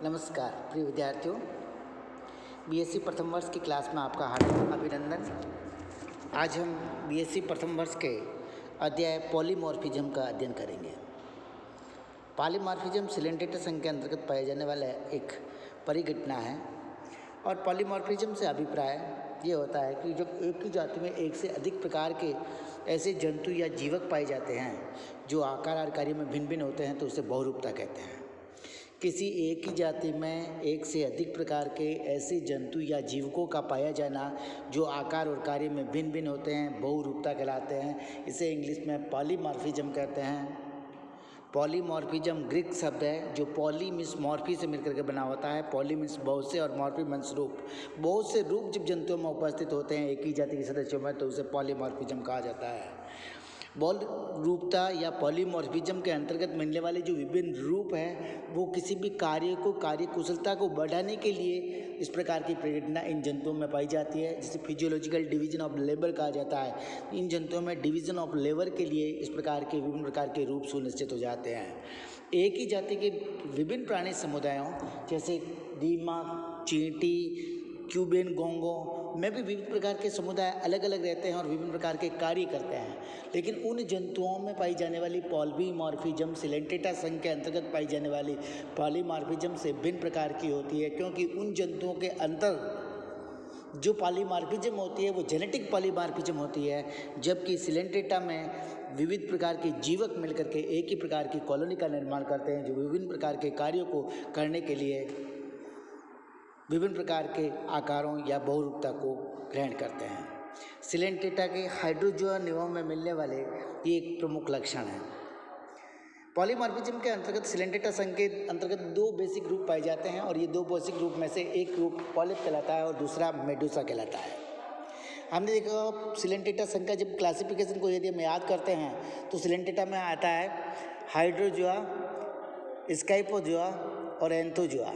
नमस्कार प्रिय विद्यार्थियों, बीएससी प्रथम वर्ष की क्लास में आपका हार्दिक अभिनंदन। आज हम बीएससी प्रथम वर्ष के अध्याय पॉलीमॉर्फिज्म का अध्ययन करेंगे। पॉलीमॉर्फिज्म सिलेंडेरेटर संघ के अंतर्गत पाए जाने वाला एक परिघटना है और पॉलीमॉर्फिज्म से अभिप्राय ये होता है कि जब एक ही जाति में एक से अधिक प्रकार के ऐसे जंतु या जीवक पाए जाते हैं जो आकार और कार्य में भिन्न भिन्न होते हैं तो उसे बहुरूपता कहते हैं। किसी एक ही जाति में एक से अधिक प्रकार के ऐसे जंतु या जीवकों का पाया जाना जो आकार और कार्य में भिन्न भिन्न होते हैं बहुरूपता कहलाते हैं। इसे इंग्लिश में पॉलीमॉर्फिज्म कहते हैं। पॉलीमॉर्फिज्म ग्रीक शब्द है जो पॉली मीन्स मॉर्फी से मिलकर के बना होता है। पॉली मीन्स बहुत से और मॉर्फी मीन्स रूप। बहुत से रूप जब जंतुओं में उपस्थित होते हैं एक ही जाति के सदस्यों में तो उसे पॉलीमॉर्फिज्म कहा जाता है। बहुरूपता या पॉलीमॉर्फिज्म के अंतर्गत मिलने वाले जो विभिन्न रूप हैं वो किसी भी कार्य को कार्य कुशलता को बढ़ाने के लिए इस प्रकार की प्रेरणा इन जंतुओं में पाई जाती है, जिसे फिजियोलॉजिकल डिवीजन ऑफ लेबर कहा जाता है। इन जंतुओं में डिवीजन ऑफ लेबर के लिए इस प्रकार के विभिन्न प्रकार के रूप सुनिश्चित हो जाते हैं। एक ही जाति के विभिन्न प्राणी समुदायों जैसे दीमक, चींटी, क्यूबेन, गोंगो में भी विभिन्न प्रकार के समुदाय अलग अलग रहते हैं और विभिन्न प्रकार के कार्य करते हैं। लेकिन उन जंतुओं में पाई जाने वाली पॉलीमॉर्फिज्म सिलेंटेटा संघ के अंतर्गत पाई जाने वाली पॉलीमॉर्फिज्म से भिन्न प्रकार की होती है, क्योंकि उन जंतुओं के अंदर जो पॉलीमॉर्फिज्म होती है वो जेनेटिक पॉलीमॉर्फिज्म होती है, जबकि सिलेंटेटा में विविध प्रकार के जीवक मिलकर के एक ही प्रकार की कॉलोनी का निर्माण करते हैं जो विभिन्न प्रकार के कार्यों को करने के लिए विभिन्न प्रकार के आकारों या बहुरूपता को ग्रहण करते हैं। सिलेंटेटा के हाइड्रोजोआ निवों में मिलने वाले ये एक प्रमुख लक्षण है। पॉलीमॉर्फिज्म के अंतर्गत सिलेंटेटा संघ के अंतर्गत दो बेसिक ग्रुप पाए जाते हैं और ये दो बेसिक ग्रुप में से एक ग्रुप पॉलिप कहलाता है और दूसरा मेडूसा कहलाता है। हमने देखा सिलेंटेटा संघ का जब क्लासिफिकेशन को यदि हम याद करते हैं तो सिलेंटेटा में आता है हाइड्रोजोआ, स्काइपोजोआ और एंथोजोआ।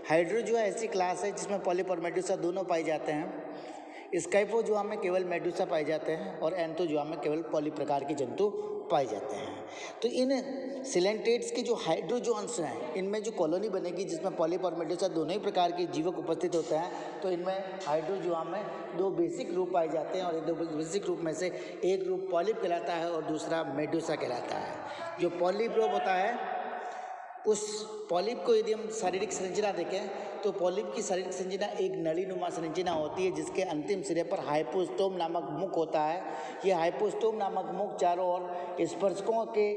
हाइड्रोजोआ ऐसी क्लास है जिसमें पॉलिप और मेडूसा दोनों पाए जाते हैं। स्काइपोजोआ में केवल मेडूसा पाए जाते हैं और एंथोजोआ में केवल पॉली प्रकार के जंतु पाए जाते हैं। तो इन सिलेंटेट्स के जो हाइड्रोजोन्स हैं इनमें जो कॉलोनी बनेगी जिसमें पॉलिप और मेडूसा दोनों ही प्रकार के जीवक उपस्थित होते हैं, तो इनमें हाइड्रोजोआ में दो बेसिक रूप पाए जाते हैं और ये दो बेसिक रूप में से एक रूप पॉलिप कहलाता है और दूसरा मेडूसा कहलाता है। जो पॉलिप रूप होता है उस पॉलिप को यदि हम शारीरिक संरचना देखें तो पॉलिप की शारीरिक संरचना एक नलीनुमा संरचना होती है जिसके अंतिम सिरे पर हाइपोस्टोम नामक मुख होता है। ये हाइपोस्टोम नामक मुख चारों ओर स्पर्शकों के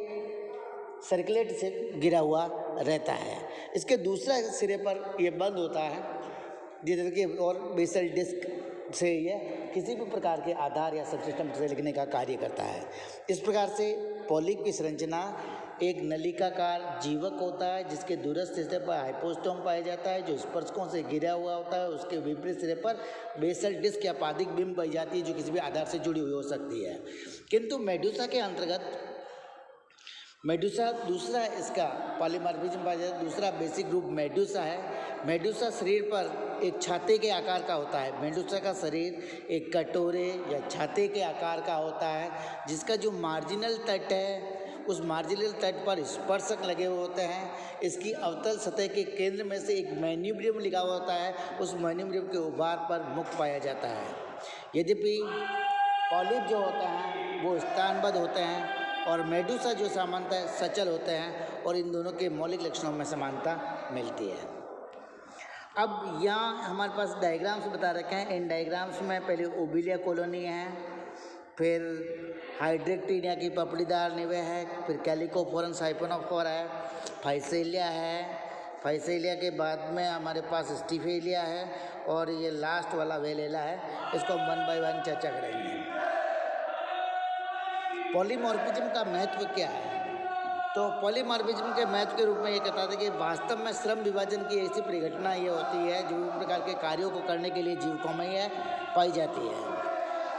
सर्कुलेट से घिरा हुआ रहता है। इसके दूसरे सिरे पर यह बंद होता है जिधर के और बेसल डिस्क से यह किसी भी प्रकार के आधार या सबसिस्टम से लिखने का कार्य करता है। इस प्रकार से पॉलिप की संरचना एक नलिकाकार जीवक होता है जिसके दूरस्थ हिस्से पर हाइपोस्टोम पाया जाता है जो स्पर्शकों से घिरा हुआ होता है। उसके विपरीत सिरे पर बेसल डिस्क या पादिक बिंब पाई जाती है जो किसी भी आधार से जुड़ी हुई हो सकती है। किंतु मेडूसा के अंतर्गत मेडूसा दूसरा इसका पॉलीमॉर्फिज्म पाया जाता है। दूसरा बेसिक ग्रुप मेडूसा है। मेडूसा शरीर पर एक छाते के आकार का होता है। मेडूसा का शरीर एक कटोरे या छाते के आकार का होता है जिसका जो मार्जिनल तट है उस मार्जिनल तट पर स्पर्शक लगे हुए होते हैं। इसकी अवतल सतह के केंद्र में से एक मैन्यूब्रियम लिखा हुआ होता है। उस मैन्यूब्रियम के उभार पर मुख पाया जाता है। यद्यपि पॉलिप जो होते हैं वो स्थानबद्ध होते हैं और मेडूसा जो सामान्यतः है सचल होते हैं और इन दोनों के मौलिक लक्षणों में समानता मिलती है। अब यहाँ हमारे पास डायग्राम्स बता रखे हैं। इन डायग्राम्स में पहले ओबिलिया कॉलोनी है, फिर हाइड्रेक्टिनिया की पपड़ीदार निवे है, फिर कैलिकोफोरन साइपोनोफोर है, फाइसेलिया है। फाइसेलिया के बाद में हमारे पास स्टीफेलिया है और ये लास्ट वाला वेलेला है। इसको हम वन बाय वन चर्चा करेंगे। पॉलीमॉर्फिज्म का महत्व क्या है? तो पॉलीमॉर्फिज्म के महत्व के रूप में ये कहता था कि वास्तव में श्रम विभाजन की ऐसी परिघटना ये होती है जो विभिन्न प्रकार के कार्यों को करने के लिए जीवकों में यह पाई जाती है।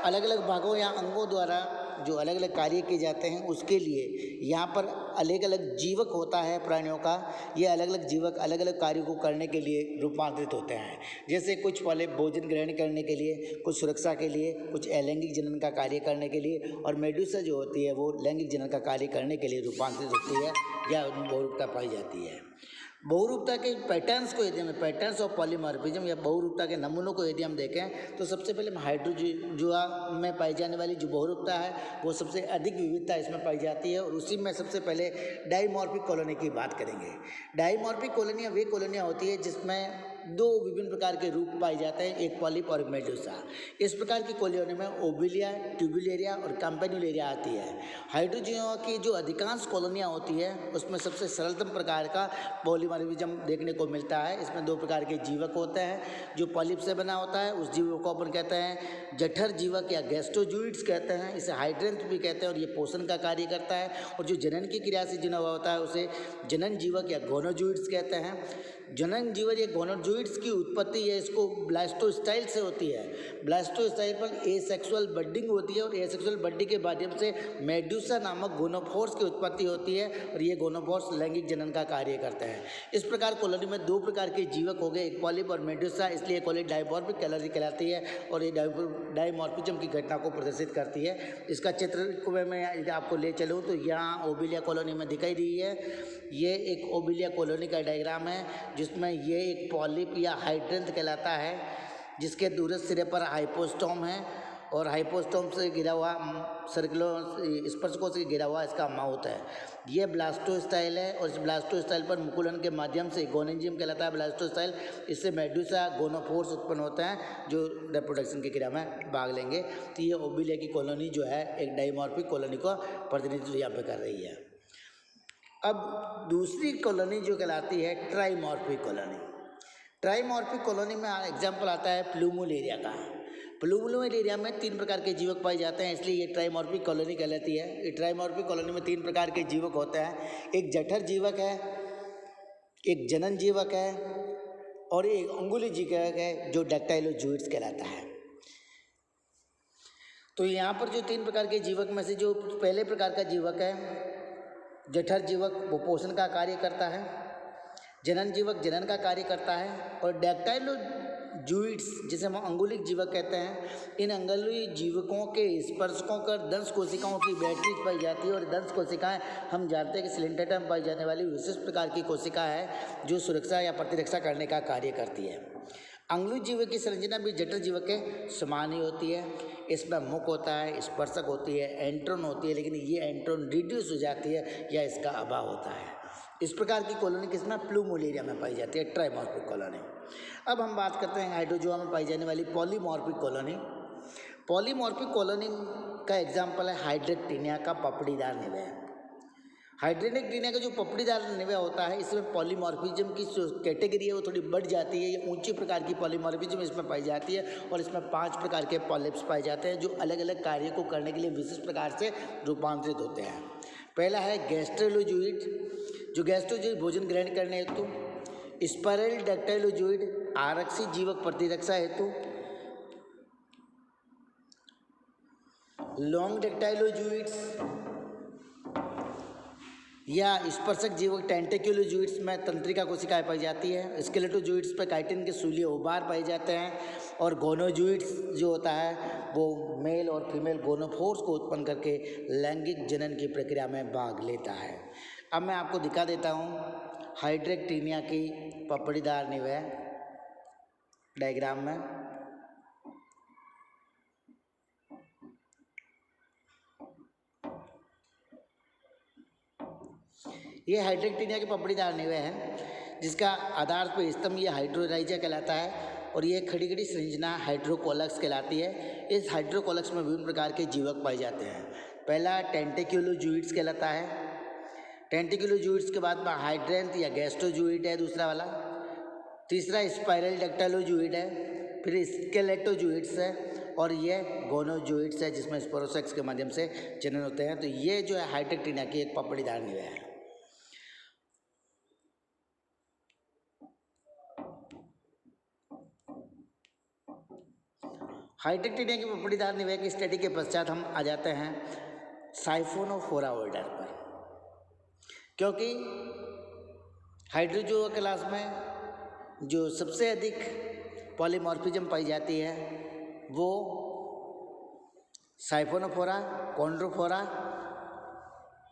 अलग अलग भागों या अंगों द्वारा जो अलग अलग कार्य किए जाते हैं उसके लिए यहाँ पर अलग अलग जीवक होता है प्राणियों का। ये अलग अलग जीवक अलग अलग कार्यों को करने के लिए रूपांतरित होते हैं। जैसे कुछ पॉलिप भोजन ग्रहण करने के लिए, कुछ सुरक्षा के लिए, कुछ अलैंगिक जनन का कार्य करने के लिए और मेडूसा जो होती है वो लैंगिक जनन का कार्य करने के लिए रूपांतरित होती है या बहुरूपता पाई जाती है। बहुरूपता के पैटर्न्स को यदि हमें पैटर्न्स ऑफ पॉलीमॉर्फिज्म या बहुरूपता के नमूनों को यदि हम देखें तो सबसे पहले हम हाइड्रोजुआ में पाई जाने वाली जो बहुरूपता है वो सबसे अधिक विविधता इसमें पाई जाती है और उसी में सबसे पहले डाइमॉर्फिक कॉलोनी की बात करेंगे। डाइमॉर्फिक कॉलोनियाँ वे कॉलोनियाँ होती है जिसमें दो विभिन्न प्रकार के रूप पाए जाते हैं, एक पॉलिप और एक मेडूसा। इस प्रकार की कॉलोनी में ओबिलिया, ट्यूबुलेरिया और कैम्पेनुलेरिया आती है। हाइड्रोजुआ की जो अधिकांश कॉलोनियाँ होती है उसमें सबसे सरलतम प्रकार का पॉलीमॉर्फिज्म देखने को मिलता है। इसमें दो प्रकार के जीवक होते हैं। जो पॉलिप से बना होता है उस जीवक को अपन कहते हैं जठर जीवक या गैस्ट्रोजूइड्स कहते हैं। इसे हाइड्रेंथ भी कहते हैं और ये पोषण का कार्य करता है। और जो जनन की क्रिया से जुड़ा हुआ होता है उसे जनन जीवक या गोनोजूइड्स कहते हैं। जनन जीवक या गोनोजूइड्स की उत्पत्ति है इसको ब्लास्टोस्टाइल से होती है। ब्लास्टोस्टाइल पर एसेक्सुअल बडिंग होती है और एसेक्सुअल बडिंग के माध्यम से मेडूसा नामक गोनोफोर्स की उत्पत्ति होती है और ये गोनोफोर्स लैंगिक जनन का कार्य करते हैं। इस प्रकार कॉलोनी में दो प्रकार के जीवक हो गए, एक पॉलिप और मेडूसा, इसलिए कॉलोनी डाइमॉर्फिक कॉलोनी कहलाती है और ये डाइमॉर्फिज्म की घटना को प्रदर्शित करती है। इसका चित्र को मैं आपको ले चलूँ तो यहाँ ओबिलिया कॉलोनी में दिखाई रही है। ये एक ओबिलिया कॉलोनी का डायग्राम है जिसमें ये एक पॉलिप या हाइड्रेंथ कहलाता है जिसके दूरस्थ सिरे पर हाइपोस्टोम है और हाइपोस्टोम से घिरा हुआ सर्कुलर स्पर्शकों से घिरा हुआ इसका माउथ है। ये ब्लास्टोस्टाइल है और इस ब्लास्टोस्टाइल पर मुकुलन के माध्यम से गोनेंजियम कहलाता है ब्लास्टोस्टाइल। इससे मेडूसा गोनोफोर्स उत्पन्न होता है जो रिप्रोडक्शन की क्रिया में भाग लेंगे। तो ये ओबिलिया की कॉलोनी जो है एक डाइमॉर्फिक कॉलोनी को प्रतिनिधित्व यहाँ पे कर रही है। अब दूसरी कॉलोनी जो कहलाती है ट्राइमॉर्फिक कॉलोनी। ट्राइमॉर्फिक कॉलोनी में एग्जाम्पल आता है प्लूमुलेरिया का। प्लूमुलेरिया में तीन प्रकार के जीवक पाए जाते हैं, इसलिए ये ट्राइमॉर्फिक कॉलोनी कहलाती है। ये ट्राइमॉर्फिक कॉलोनी में तीन प्रकार के जीवक होते हैं, एक जठर जीवक है, एक जनन जीवक है और एक अंगुली जीवक है जो डैक्टाइलोजूइड्स कहलाता है। तो यहाँ पर जो तीन प्रकार के जीवक में से जो पहले प्रकार का जीवक है जठर जीवक वो पोषण का कार्य करता है, जनन जीवक जनन का कार्य करता है और डैक्टाइलोजूइड्स जिसे हम अंगुलिक जीवक कहते हैं, इन अंगुलिक जीवकों के स्पर्शकों कर दंश कोशिकाओं की बैटरी पाई जाती है और दंश कोशिकाएं हम जानते हैं कि सिलेंडर में पाई जाने वाली विशिष्ट प्रकार की कोशिका है जो सुरक्षा या प्रतिरक्षा करने का कार्य करती है। अंगुलिक जीवक की संरचना भी जठर जीवक के समान ही होती है। इसमें मुख होता है, स्पर्शक होती है, एंट्रोन होती है, लेकिन ये एंट्रोन रिड्यूस हो जाती है या इसका अभाव होता है। इस प्रकार की कॉलोनी किसमें प्लूमुलेरिया में पाई जाती है, ट्राइमॉर्फिक कॉलोनी। अब हम बात करते हैं हाइड्रोजुआ में पाई जाने वाली पॉलीमॉर्फिक कॉलोनी। पॉलीमॉर्फिक कॉलोनी का एग्जाम्पल है हाइड्रेक्टिनिया का पपड़ीदार निवय। हाइड्रेक्टिनिया का जो पपड़ीदार निवय होता है इसमें पॉलीमॉर्फिज्म की जो कैटेगरी है वो थोड़ी बढ़ जाती है। ये ऊंची प्रकार की पॉलीमॉर्फिज्म इसमें पाई जाती है और इसमें 5 प्रकार के पॉलिप्स पाए जाते हैं जो अलग अलग कार्य को करने के लिए विशिष्ट प्रकार से रूपांतरित होते हैं। पहला है गैस्ट्रोलोजूइड, जो गैस्ट्रोजूइड भोजन ग्रहण करने हेतु, स्पाइरल डैक्टाइलोजूइड आरक्षी जीवक प्रतिरक्षा हेतु, लॉन्ग डैक्टाइलोजूइड्स या स्पर्शक जीवक टेंटिकुलोजूइड्स में तंत्रिका कोशिकाएं पाई जाती है। स्केलेटोजूइड्स पर काइटिन के सूलीय उभार पाए जाते हैं और गोनोजूइड्स जो होता है वो मेल और फीमेल गोनोफोर्स को उत्पन्न करके लैंगिक जनन की प्रक्रिया में भाग लेता है। अब मैं आपको दिखा देता हूँ हाइड्रेक्टिनिया की पपड़ीदार निवय डायग्राम में। ये हाइड्रेक्टिनिया की पपड़ीदार निवय है जिसका आधार पर स्तंभ ये हाइड्रोराइजा कहलाता है और ये खड़ी खड़ी संरचना हाइड्रोकोलक्स कहलाती है। इस हाइड्रोकोलक्स में विभिन्न प्रकार के जीवक पाए जाते हैं। पहला टेंटिकुलोजूइड्स कहलाता है। टेंटिकुलोजूइड्स के बाद में हाइड्रेंथ या गैस्ट्रोजूइड है दूसरा वाला। तीसरा स्पाइरल डैक्टाइलोजूइड है, फिर स्केलेटोजूइड्स है और ये गोनोजूइड्स है जिसमें स्पोरोसेक्स के माध्यम से जनन होते हैं। तो ये जो है हाइड्रेक्टिनिया की एक पपड़ीदार निवय है। हाइड्रेक्टिनिया की पपड़ीदार निवय की स्टडी के पश्चात हम आ जाते हैं साइफोनोफोरा ऑर्डर पर, क्योंकि हाइड्रोजुआ क्लास में जो सबसे अधिक पॉलीमॉर्फिज्म पाई जाती है वो साइफोनोफोरा, कॉन्ड्रोफोरा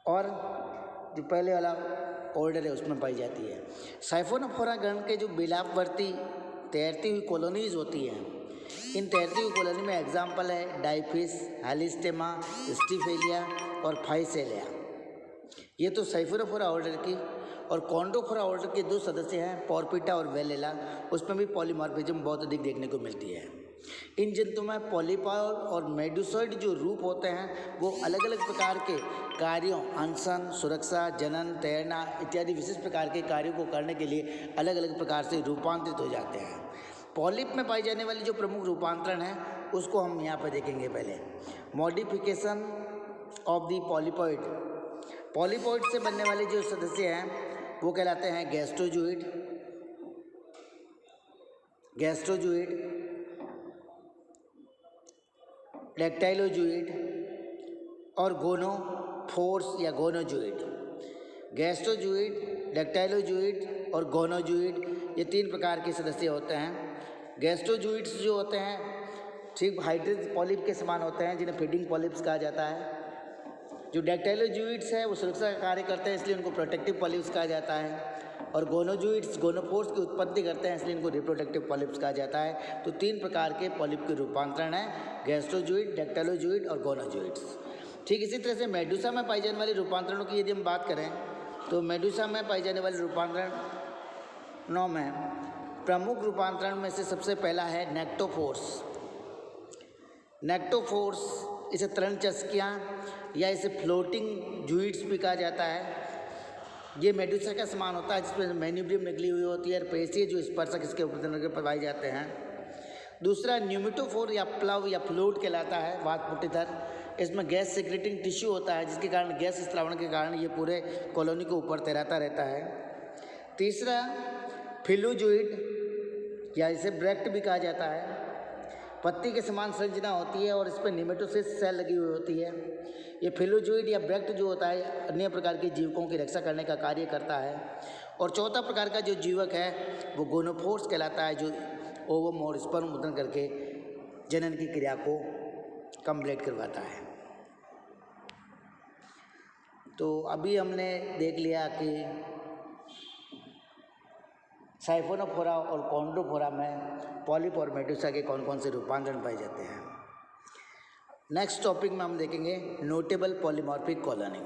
और जो पहले वाला ऑर्डर है उसमें पाई जाती है। साइफोनोफोरा गण के जो बिलापवर्ती तैरती हुई कॉलोनीज होती हैं, इन तैरती हुई कॉलोनी में एग्जाम्पल है डाइफिस, हेलिस्टेमा, स्टिफेलिया और फाइसेलिया। ये तो साइफोनोफोरा ऑर्डर की। और कॉन्ड्रोफोरा ऑर्डर के 2 सदस्य हैं, पॉर्पिटा और वेलेला, उसमें भी पॉलीमॉर्फिज्म बहुत अधिक देखने को मिलती है। इन जंतुओं में पॉलीपॉड और मेडुसॉइड जो रूप होते हैं वो अलग अलग प्रकार के कार्यों, अनशन, सुरक्षा, जनन, तैरना इत्यादि विशेष प्रकार के कार्यों को करने के लिए अलग अलग प्रकार से रूपांतरित हो जाते हैं। पॉलिप में पाई जाने वाली जो प्रमुख रूपांतरण है उसको हम यहाँ पर देखेंगे। पहले modification of the polypoid. Polypoid से बनने वाले जो सदस्य हैं वो कहलाते हैं गैस्ट्रोजूइड, डेक्टाइलोजूइड और गोनोफोर्स या गोनोजूइड। गैस्ट्रोजूइड, डेक्टाइलोजूइड और गोनोजूइड ये 3 प्रकार के सदस्य होते हैं। गैस्ट्रोजूइड्स जो होते हैं ठीक हाइड्रिड पॉलिप के समान होते हैं, जिन्हें फीडिंग पॉलिप्स कहा जाता है। जो डेक्टाइलोजूइड्स है वो सुरक्षा का कार्य करते हैं, इसलिए उनको प्रोटेक्टिव पॉलिप्स कहा जाता है। और गोनोजूइड्स गोनोफोर्स की उत्पत्ति करते हैं, इसलिए इनको रिप्रोडक्टिव पॉलिप्स कहा जाता है। तो 3 प्रकार के पॉलिप के रूपांतरण हैं, गैस्ट्रोजूइड, डेक्टाइलोजूइड और गोनोजूइड्स। ठीक इसी तरह से मेडुसा में पाई जाने वाली रूपांतरणों की यदि हम बात करें तो मेडुसा में पाई जाने वाले रूपांतरणों में प्रमुख रूपांतरण में से सबसे पहला है नेक्टोफोर्स। नेक्टोफोर्स इसे तरणचस्कियाँ या इसे फ्लोटिंग जूइड्स भी कहा जाता है। ये मेडुसा का समान होता है, जिसमें मैन्यूब्रियम निकली हुई होती है और पेशी जो स्पर्शक इसके ऊपर पाए जाते हैं। दूसरा न्यूमेटोफोर या प्लव या फ्लूइड कहलाता है, वातपुटीधर। इसमें गैस सिक्रेटिंग टिश्यू होता है, जिसके कारण गैस स्त्रावण के कारण ये पूरे कॉलोनी को ऊपर तैराता रहता है। तीसरा फिलोजूइड या इसे ब्रेक्ट भी कहा जाता है। पत्ती के समान संरचना होती है और इस पर निमेटोसिस सेल लगी हुई होती है। ये फिलोजूइड या ब्रेक्ट जो होता है अन्य प्रकार के जीवकों की रक्षा करने का कार्य करता है। और चौथा प्रकार का जो जीवक है वो गोनोफोर्स कहलाता है, जो ओवम और स्पर्म उत्पन्न करके जनन की क्रिया को कंप्लीट करवाता है। तो अभी हमने देख लिया कि साइफोनोफोरा और कॉन्ड्रोफोरा में पॉलिप और मेडुसा के कौन कौन से रूपांतरण पाए जाते हैं। नेक्स्ट टॉपिक में हम देखेंगे notable polymorphic colony.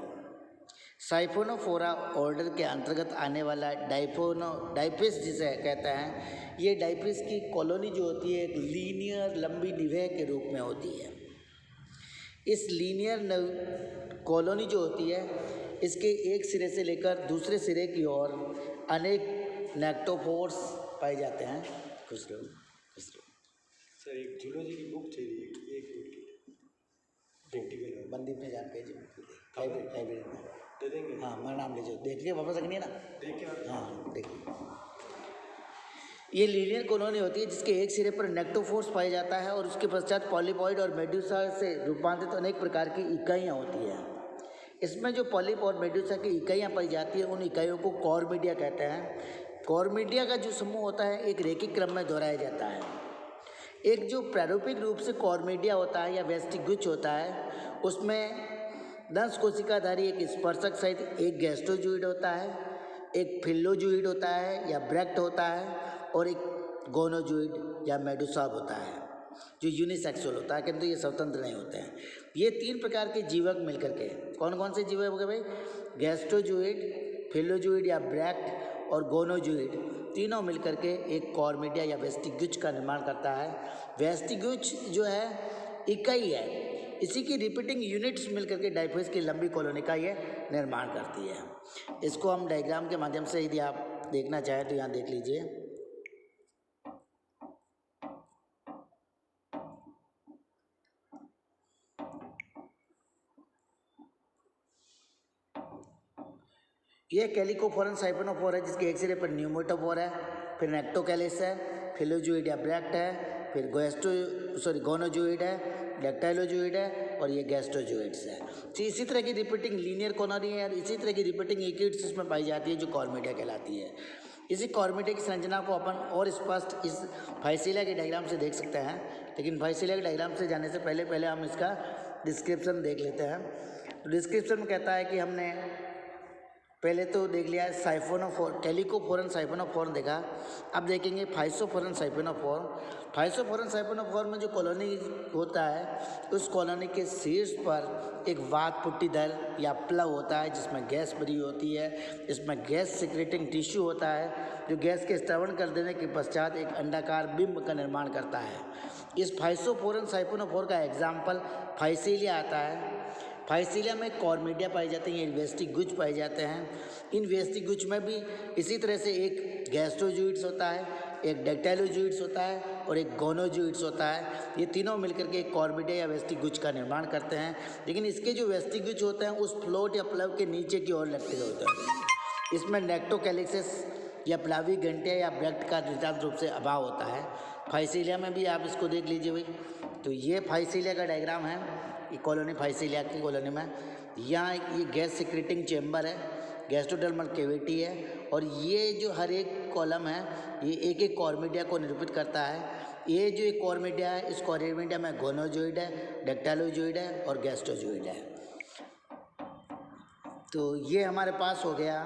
Siphonophora order के अंतर्गत आने वाला डाइफिस जिसे कहते हैं, ये डाइफिस की कॉलोनी जो होती है एक लीनियर लंबी निभे के रूप में होती है। इस लीनियर कॉलोनी जो होती है इसके एक सिरे से लेकर दूसरे सिरे की ओर अनेक नेक्टोफोर्स पाए जाते हैं। खुश रहो, खुश रहो। सर एक जूलॉजी की बुक चाहिए, एक मिनट की प्रैक्टिकल बंदी में जाके लाइब्रेरी में दे देंगे। हाँ, मेरा नाम ले जाओ, देख लिया वापस रखनी है ना। देख के हाँ देखिए, ये लीनियर कॉलोनी होती है जिसके एक सिरे पर नेक्टोफोर्स पाया जाता है और उसके पश्चात पॉलीपॉइड और मेडुसा से रूपांतरित अनेक प्रकार की इकाइयाँ होती हैं। इसमें जो पॉलिप और मेडुसा की इकाइयाँ पाई जाती है उन इकाइयों को कॉर्मिडिया कहते हैं। कॉर्मिडिया का जो समूह होता है एक रैखिक क्रम में दोहराया जाता है। एक जो प्रारूपिक रूप से कॉर्मिडिया होता है या वेस्टिगुच होता है उसमें 10 कोशिकाधारी एक स्पर्शक सहित एक गैस्ट्रोजूइड होता है, एक फिलोजूइड होता है या ब्रेक्ट होता है और एक गोनोजूइड या मेडुसाब होता है जो यूनिसेक्सुअल होता है, किंतु ये स्वतंत्र नहीं होते हैं। ये 3 प्रकार के जीवक मिलकर के कौन कौन से जीवक हो गए भाई? गैस्ट्रोजूइड, फिलोजूइड या ब्रेक्ट और गोनोजूइड, तीनों मिलकर के एक कॉर्मिडिया या वेस्टिगुच का निर्माण करता है। वेस्टिगुच जो है इकाई है, इसी की रिपीटिंग यूनिट्स मिलकर के डाइफिस की लंबी कॉलोनी का ये निर्माण करती है। इसको हम डायग्राम के माध्यम से यदि आप देखना चाहें तो यहाँ देख लीजिए। ये कैलिकोफोरन साइफोनोफोर है जिसके एक सिरे पर न्यूमेटोफोर है, फिर नेक्टोकैलिस है, फिलोजूइड या ब्रेक्ट है, फिर गोनोजूइड है, डेक्टाइलोजूइड है और ये गैस्ट्रोजूइड्स है। तो इसी तरह की रिपीटिंग लीनियर कॉलोनी है और इसी तरह की रिपीटिंग इक्विड्स इसमें पाई जाती है जो कॉर्मिडिया कहलाती है। इसी कॉर्मिडिया की संरचना को अपन और स्पष्ट इस फाइसीलिया के डायग्राम से देख सकते हैं, लेकिन फाइसीलिया के डायग्राम से जाने से पहले हम इसका डिस्क्रिप्शन देख लेते हैं। तो डिस्क्रिप्शन में कहता है कि हमने पहले तो देख लिया साइफोनोफोर, कैलिकोफोरन साइफोनोफोरन देखा। अब देखेंगे फाइसोफोरन साइफोनोफोर। फाइसोफोरन साइफोनोफोर में जो कॉलोनी होता है उस कॉलोनी के शीर्ष पर एक वात पुट्टीदर या प्लव होता है जिसमें गैस भरी होती है। इसमें गैस सिक्रेटिंग टिश्यू होता है जो गैस के स्त्रवण कर देने के पश्चात एक अंडाकार बिंब का निर्माण करता है। इस फाइसोफोरन साइफोनोफोर का एग्जाम्पल फाइसीलिया आता है। फाइसीलिया में कॉर्मीडिया पाई जाती हैं, वेस्टी गुच्छ पाए जाते हैं। इन वेस्टी गुच्छ में भी इसी तरह से एक गैस्ट्रोजूइड्स होता है, एक डेक्टाइलोजूइड्स होता है और एक गोनोजूइड्स होता है। ये तीनों मिलकर के एक कॉर्मीडिया या वेस्टी गुच्छ का निर्माण करते हैं। लेकिन इसके जो वेस्टी गुच्छ होते हैं उस फ्लोट या प्लव के नीचे की ओर लटके होते हैं। इसमें नेक्टोकैलिक्सिस या प्लावी घंटिया या ब्रैक्ट का नितांत रूप से अभाव होता है। फाइसीलिया में भी आप इसको देख लीजिए भाई। तो ये फाइसीलिया का डायग्राम है, ये कॉलोनी फाइसीलिया की कॉलोनी में। यहाँ ये गैस सिक्रेटिंग चेम्बर है, गैस्ट्रोडर्मल कैविटी है और ये जो हर एक कॉलम है ये एक एक कॉर्मीडिया को निरूपित करता है। ये जो एक कॉर्मीडिया है इस कॉर्मीडिया में गोनोजोइड है, डेक्टाइलोजोइड है और गैस्ट्रोजोइड है। तो ये हमारे पास हो गया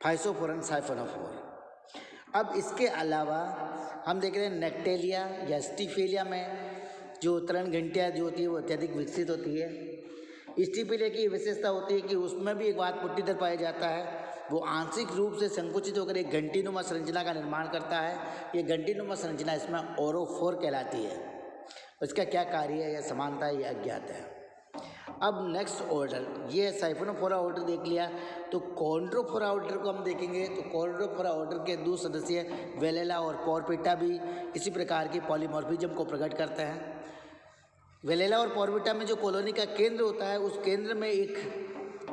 फाइसोफोरन साइफोनोफोर। अब इसके अलावा हम देख रहे हैं नेक्टेलिया या स्टीफेलिया में जो तरण घंटियाँ जो होती है वो अत्यधिक विकसित होती है। स्टीफेलिया की विशेषता होती है कि उसमें भी एक वात पुट्टीदर पाया जाता है। वो आंशिक रूप से संकुचित होकर एक घंटीनुमा संरचना का निर्माण करता है। ये घंटीनुमा संरचना इसमें ओरोफोर कहलाती है। उसका क्या कार्य है या समानता है ये अज्ञात है। अब नेक्स्ट ऑर्डर ये साइफोनोफोरा ऑर्डर देख लिया। तो कॉन्ड्रोफोरा ऑर्डर को हम देखेंगे तो कॉन्ड्रोफोरा ऑर्डर के दो सदस्य वेलेला और पोरपेटा भी इसी प्रकार के पॉलीमॉर्फिज्म को प्रकट करते हैं। वेलेला और पोरपेटा में जो कॉलोनी का केंद्र होता है उस केंद्र में एक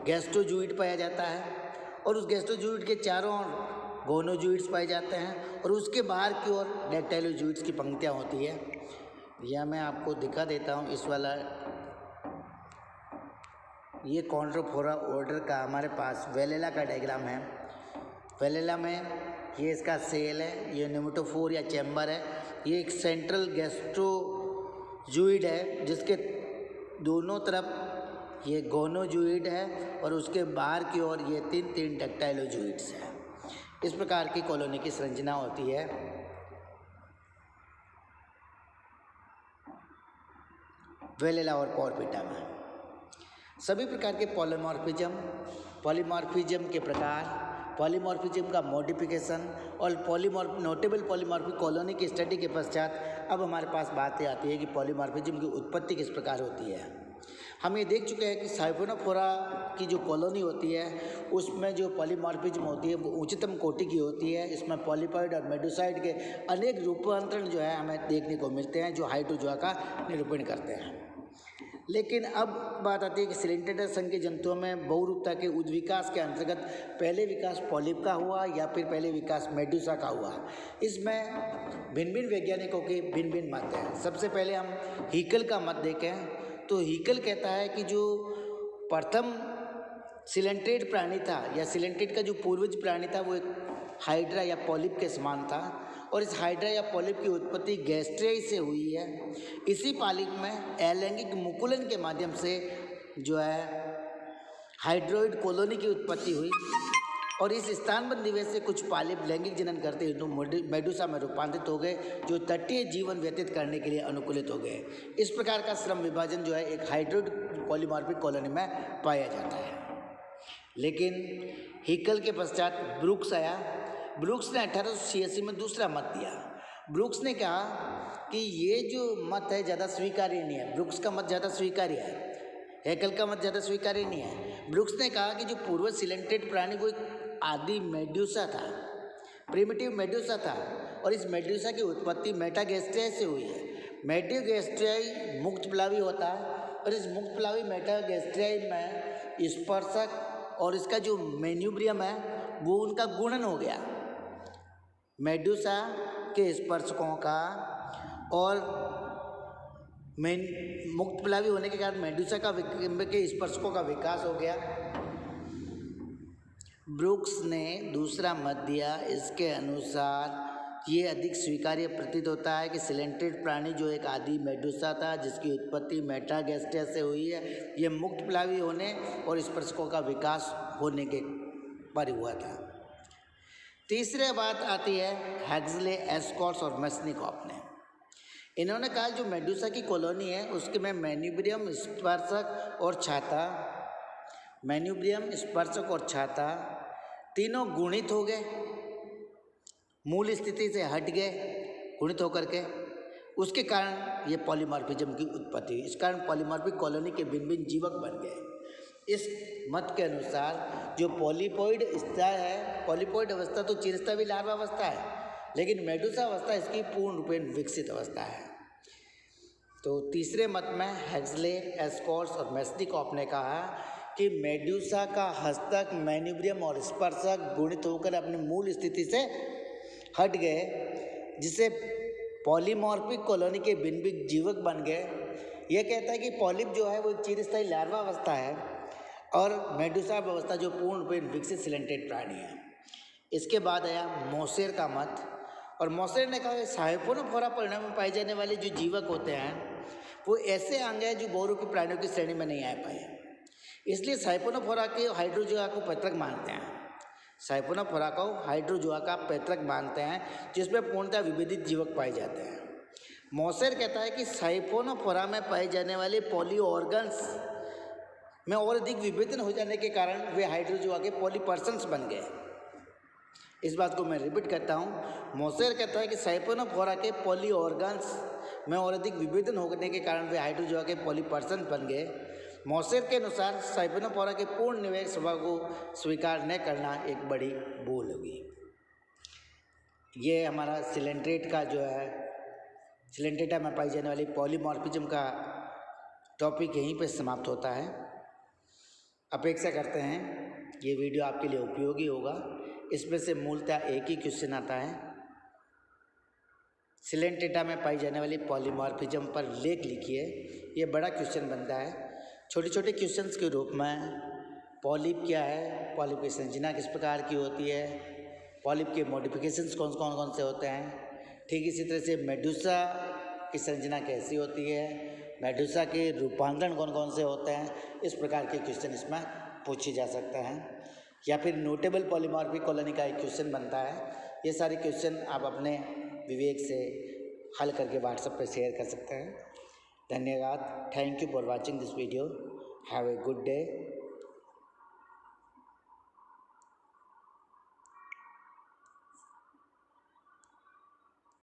गैस्ट्रोजूइड पाया जाता है और उस गैस्ट्रोजूइड के चारों ओर गोनोजूइड्स पाए जाते हैं और उसके बाहर की ओर डेक्टाइलोजूइड्स की पंक्तियाँ होती है। यह मैं आपको दिखा देता हूँ। इस वाला ये कॉन्ड्रोफोरा ऑर्डर का हमारे पास वेलेला का डायग्राम है। वेलेला में ये इसका सेल है, ये न्यूमेटोफोर या चैम्बर है। ये एक सेंट्रल गैस्ट्रोजूइड है जिसके दोनों तरफ ये गोनोजूइड है और उसके बाहर की ओर ये तीन डेक्टाइलोजूइड्स हैं। इस प्रकार की कॉलोनी की संरचना होती है। वेलेला और पोरपेटा में सभी प्रकार के पॉलीमॉर्फिज्म के प्रकार, पॉलीमॉर्फिज्म का मॉडिफिकेशन और नोटेबल पॉलीमॉर्फिक कॉलोनी की स्टडी के पश्चात अब हमारे पास बातें आती है कि पॉलीमॉर्फिज्म की उत्पत्ति किस प्रकार होती है। हम ये देख चुके हैं कि साइफोनोफोरा की जो कॉलोनी होती है उसमें जो पॉलीमॉर्फिज्म होती है वो उच्चतम कोटि की होती है। इसमें पॉलीपॉइड और मेडुसाइड के अनेक रूपांतरण जो है हमें देखने को मिलते हैं जो हाइड्रोजोआ का निरूपण करते हैं। लेकिन अब बात आती है कि सिलेंडर संघ के जंतुओं में बहुरूपता के उद्विकास के अंतर्गत पहले विकास पॉलिप का हुआ या फिर पहले विकास मेडुसा का हुआ। इसमें भिन्न भिन्न वैज्ञानिकों के भिन्न भिन्न मत हैं। सबसे पहले हम हीकल का मत देखें तो हीकल कहता है कि जो प्रथम सिलेंट्रेट प्राणी था या सिलेंट्रेट का जो पूर्वज प्राणी था वो एक हाइड्रा या पॉलिप के समान था और इस हाइड्रा या पॉलिप की उत्पत्ति गैस्ट्रियाई से हुई है। इसी पॉलिप में अलैंगिक मुकुलन के माध्यम से जो है हाइड्रोइड कॉलोनी की उत्पत्ति हुई और इस स्थानबद्ध निवेश से कुछ पॉलिप लैंगिक जनन करते हुए मेडुसा में रूपांतरित हो गए जो तटीय जीवन व्यतीत करने के लिए अनुकूलित हो गए। इस प्रकार का श्रम विभाजन जो है एक हाइड्रोइड पॉलीमॉर्फिक कॉलोनी में पाया जाता है। लेकिन हीकल के पश्चात ब्रूक्स आया। ब्रूक्स ने 1886 में दूसरा मत दिया। ब्रूक्स ने कहा कि ये जो मत है ज़्यादा स्वीकार्य नहीं है। ब्रूक्स का मत ज़्यादा स्वीकार्य है, हैकल का मत ज़्यादा स्वीकार्य नहीं है। ब्रूक्स ने कहा कि जो पूर्वज सिलेंट्रेट प्राणी वो एक आदि मेड्यूसा था, प्रिमिटिव मेड्यूसा था और इस मेड्यूसा की उत्पत्ति मेटागैस्ट्रियाई से हुई है। मेटागैस्ट्रियाई मुक्त प्लावी होता है और इस मुक्त प्लावी मेटागैस्ट्रियाई में स्पर्शक और इसका जो मेन्यूब्रियम है वो उनका गुणन हो गया। मेडुसा के स्पर्शकों का और मुक्त प्लावी होने के कारण मेडुसा के स्पर्शकों का विकास हो गया। ब्रूक्स ने दूसरा मत दिया। इसके अनुसार ये अधिक स्वीकार्य प्रतीत होता है कि सिलेंट्रेट प्राणी जो एक आदि मेडुसा था जिसकी उत्पत्ति मेटागैस्ट्रिया से हुई है, ये मुक्त प्लावी होने और स्पर्शकों का विकास होने के पर हुआ था। तीसरे बात आती है हैक्सले, एस्कॉर्ट्स और मेस्निकॉफ ने। इन्होंने कहा जो मेडुसा की कॉलोनी है उसके में मैन्यूब्रियम, स्पर्शक और छाता, मैन्यूब्रियम, स्पर्शक और छाता तीनों गुणित हो गए, मूल स्थिति से हट गए गुणित होकर के, उसके कारण ये पॉलीमॉर्फिज्म की उत्पत्ति हुई। इस कारण पॉलीमॉर्फिक कॉलोनी के भिन्न भिन्न जीवक बन गए। इस मत के अनुसार जो पॉलीपॉइड अवस्था है, पॉलीपॉइड अवस्था तो चिरस्थावी लार्वा अवस्था है, लेकिन मेडुसा अवस्था इसकी पूर्ण रूपेण विकसित अवस्था है। तो तीसरे मत में हैक्सले, एस्कॉर्ट्स और मेस्निकॉफ ने कहा कि मेडुसा का हस्तक, मैन्यूब्रियम और स्पर्शक गुणित होकर अपनी मूल स्थिति से हट गए, जिससे पॉलीमॉर्फिक कॉलोनी के भिन्न भिन्न जीवक बन गए। यह कहता है कि पॉलिप जो है वो एक चिरस्थायी लार्वा अवस्था है और मेडुसा अवस्था जो पूर्ण रूपेण विकसित सिलेंट्रेट प्राणी है। इसके बाद आया मोसेर का मत, और मोसेर ने कहा कि साइफोनोफोरा परिणाम में पाए जाने वाले जो जीवक होते हैं वो ऐसे अंग हैं जो बहुरूपी प्राणियों की श्रेणी में नहीं आ पाए, इसलिए साइफोनोफोरा के हाइड्रोजोआ को पैतृक मानते हैं। साइफोनोफोरा को हाइड्रोजोआ का पैतृक मानते हैं, जिसमें पूर्णतः विभेदित जीवक पाए जाते हैं। मोसेर कहता है कि साइफोनोफोरा में पाए जाने वाले पॉली ऑर्गन्स में और अधिक विभेदन हो जाने के कारण वे हाइड्रोजोआ के पॉलीपर्सन्स बन गए। इस बात को मैं रिपीट करता हूँ। मोसेर कहता है कि साइफोनोफोरा के पॉली ऑर्गन्स में और अधिक विभेदन होने के कारण वे हाइड्रोजोआ के पॉलीपर्सन्स बन गए। मोसेर के अनुसार साइफोनोफोरा के पूर्ण निवेश स्वभाव को स्वीकार न करना एक बड़ी भूल होगी। ये हमारा सिलेंट्रेट का जो है, सिलेंट्रेटा में पाई जाने वाली पॉलीमॉर्फिज्म का टॉपिक यहीं पे समाप्त होता है। अपेक्षा करते हैं ये वीडियो आपके लिए उपयोगी होगा। इसमें से मूलतः एक ही क्वेश्चन आता है, सिलेंट्रेटा में पाई जाने वाली पॉलीमॉर्फिज्म पर लेख लिखिए। ये बड़ा क्वेश्चन बनता है। छोटे छोटे क्वेश्चंस के रूप में पॉलिप क्या है, पॉलिप की संरचना किस प्रकार की होती है, पॉलिप के मॉडिफिकेशंस कौन कौन से होते हैं, ठीक इसी तरह से मेडुसा की संरचना कैसी होती है, मेडुसा के रूपांतरण कौन कौन से होते हैं, इस प्रकार के क्वेश्चन इसमें पूछे जा सकते हैं। या फिर नोटेबल पॉलीमॉर्फिक कॉलोनी का एक क्वेश्चन बनता है। ये सारे क्वेश्चन आप अपने विवेक से हल करके व्हाट्सएप पर शेयर कर सकते हैं। धन्यवाद। Thank you for watching this video. Have a good day.